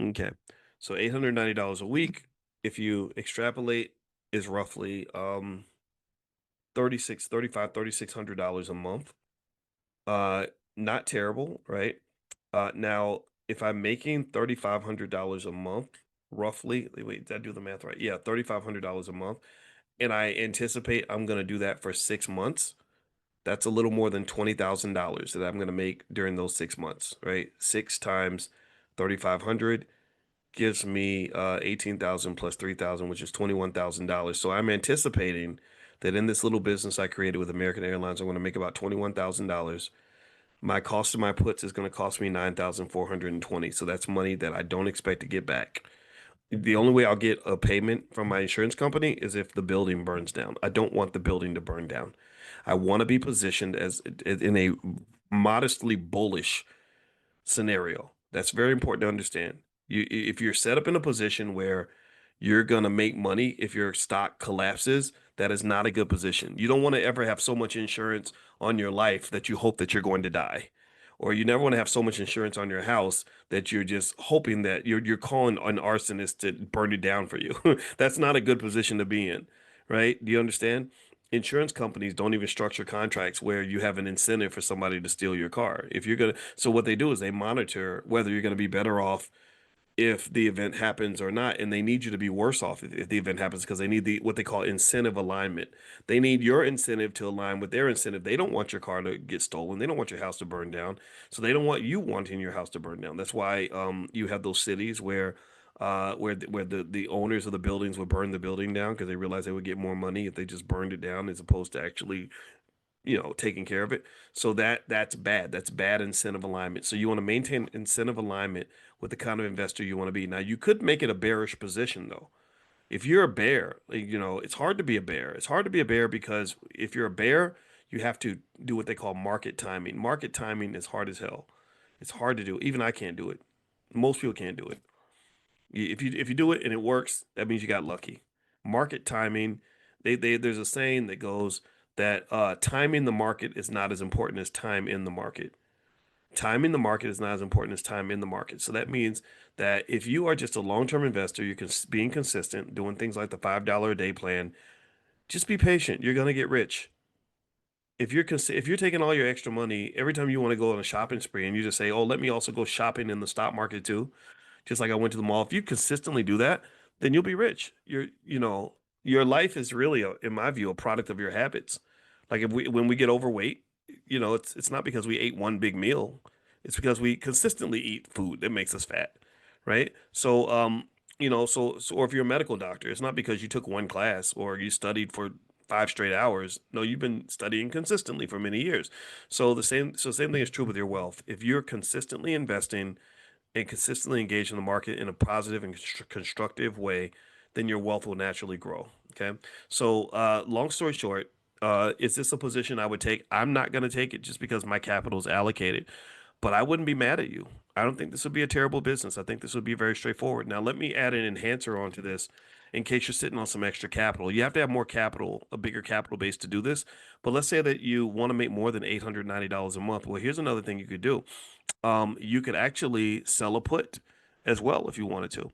Okay. So $890 a week, if you extrapolate, is roughly 3600 $3600 a month. Uh Not terrible, right? Now if I'm making $3500 a month, roughly, wait, did I do the math right? Yeah, $3500 a month, and I anticipate I'm gonna do that for 6 months. That's a little more than $20,000 that I'm going to make during those 6 months, right? Six times 3,500 gives me 18,000 plus 3,000, which is $21,000. So I'm anticipating that in this little business I created with American Airlines, I'm going to make about $21,000. My cost of my puts is going to cost me 9,420. So that's money that I don't expect to get back. The only way I'll get a payment from my insurance company is if the building burns down. I don't want the building to burn down. I want to be positioned as in a modestly bullish scenario. That's very important to understand. If you're set up in a position where you're gonna make money if your stock collapses, that is not a good position. You don't want to ever have so much insurance on your life that you hope that you're going to die. Or you never want to have so much insurance on your house that you're just hoping that you're calling an arsonist to burn it down for you. That's not a good position to be in, right? Do you understand? Insurance companies don't even structure contracts where you have an incentive for somebody to steal your car. If you're gonna, so what they do is they monitor whether you're gonna be better off if the event happens or not, and they need you to be worse off if the event happens because they need the what they call incentive alignment. They need your incentive to align with their incentive. They don't want your car to get stolen. They don't want your house to burn down. So they don't want you wanting your house to burn down. That's why you have those cities where the owners of the buildings would burn the building down because they realized they would get more money if they just burned it down as opposed to actually taking care of it. So that's bad. That's bad incentive alignment. So you want to maintain incentive alignment with the kind of investor you want to be. Now, you could make it a bearish position though. If you're a bear, it's hard to be a bear. It's hard to be a bear because if you're a bear, you have to do what they call market timing. Market timing is hard as hell. It's hard to do. Even I can't do it. Most people can't do it. If you do it and it works, that means you got lucky. Market timing, there's a saying that goes that timing the market is not as important as time in the market. Timing the market is not as important as time in the market. So that means that if you are just a long-term investor, being consistent, doing things like the $5 a day plan, just be patient. You're gonna get rich. If you're taking all your extra money every time you want to go on a shopping spree and you just say, "Oh, let me also go shopping in the stock market too," just like I went to the mall. If you consistently do that, then you'll be rich. Your life is really, in my view, a product of your habits. Like when we get overweight, it's not because we ate one big meal. It's because we consistently eat food that makes us fat, right? So or if you're a medical doctor, it's not because you took one class or you studied for 5 straight hours. No, you've been studying consistently for many years. So same thing is true with your wealth. If you're consistently investing and consistently engage in the market in a positive and constructive way, then your wealth will naturally grow. Okay. So, long story short, is this a position I would take? I'm not going to take it just because my capital is allocated, but I wouldn't be mad at you. I don't think this would be a terrible business. I think this would be very straightforward. Now, let me add an enhancer onto this in case you're sitting on some extra capital. You have to have more capital, a bigger capital base to do this. But let's say that you want to make more than $890 a month. Well, here's another thing you could do. You could actually sell a put as well if you wanted to.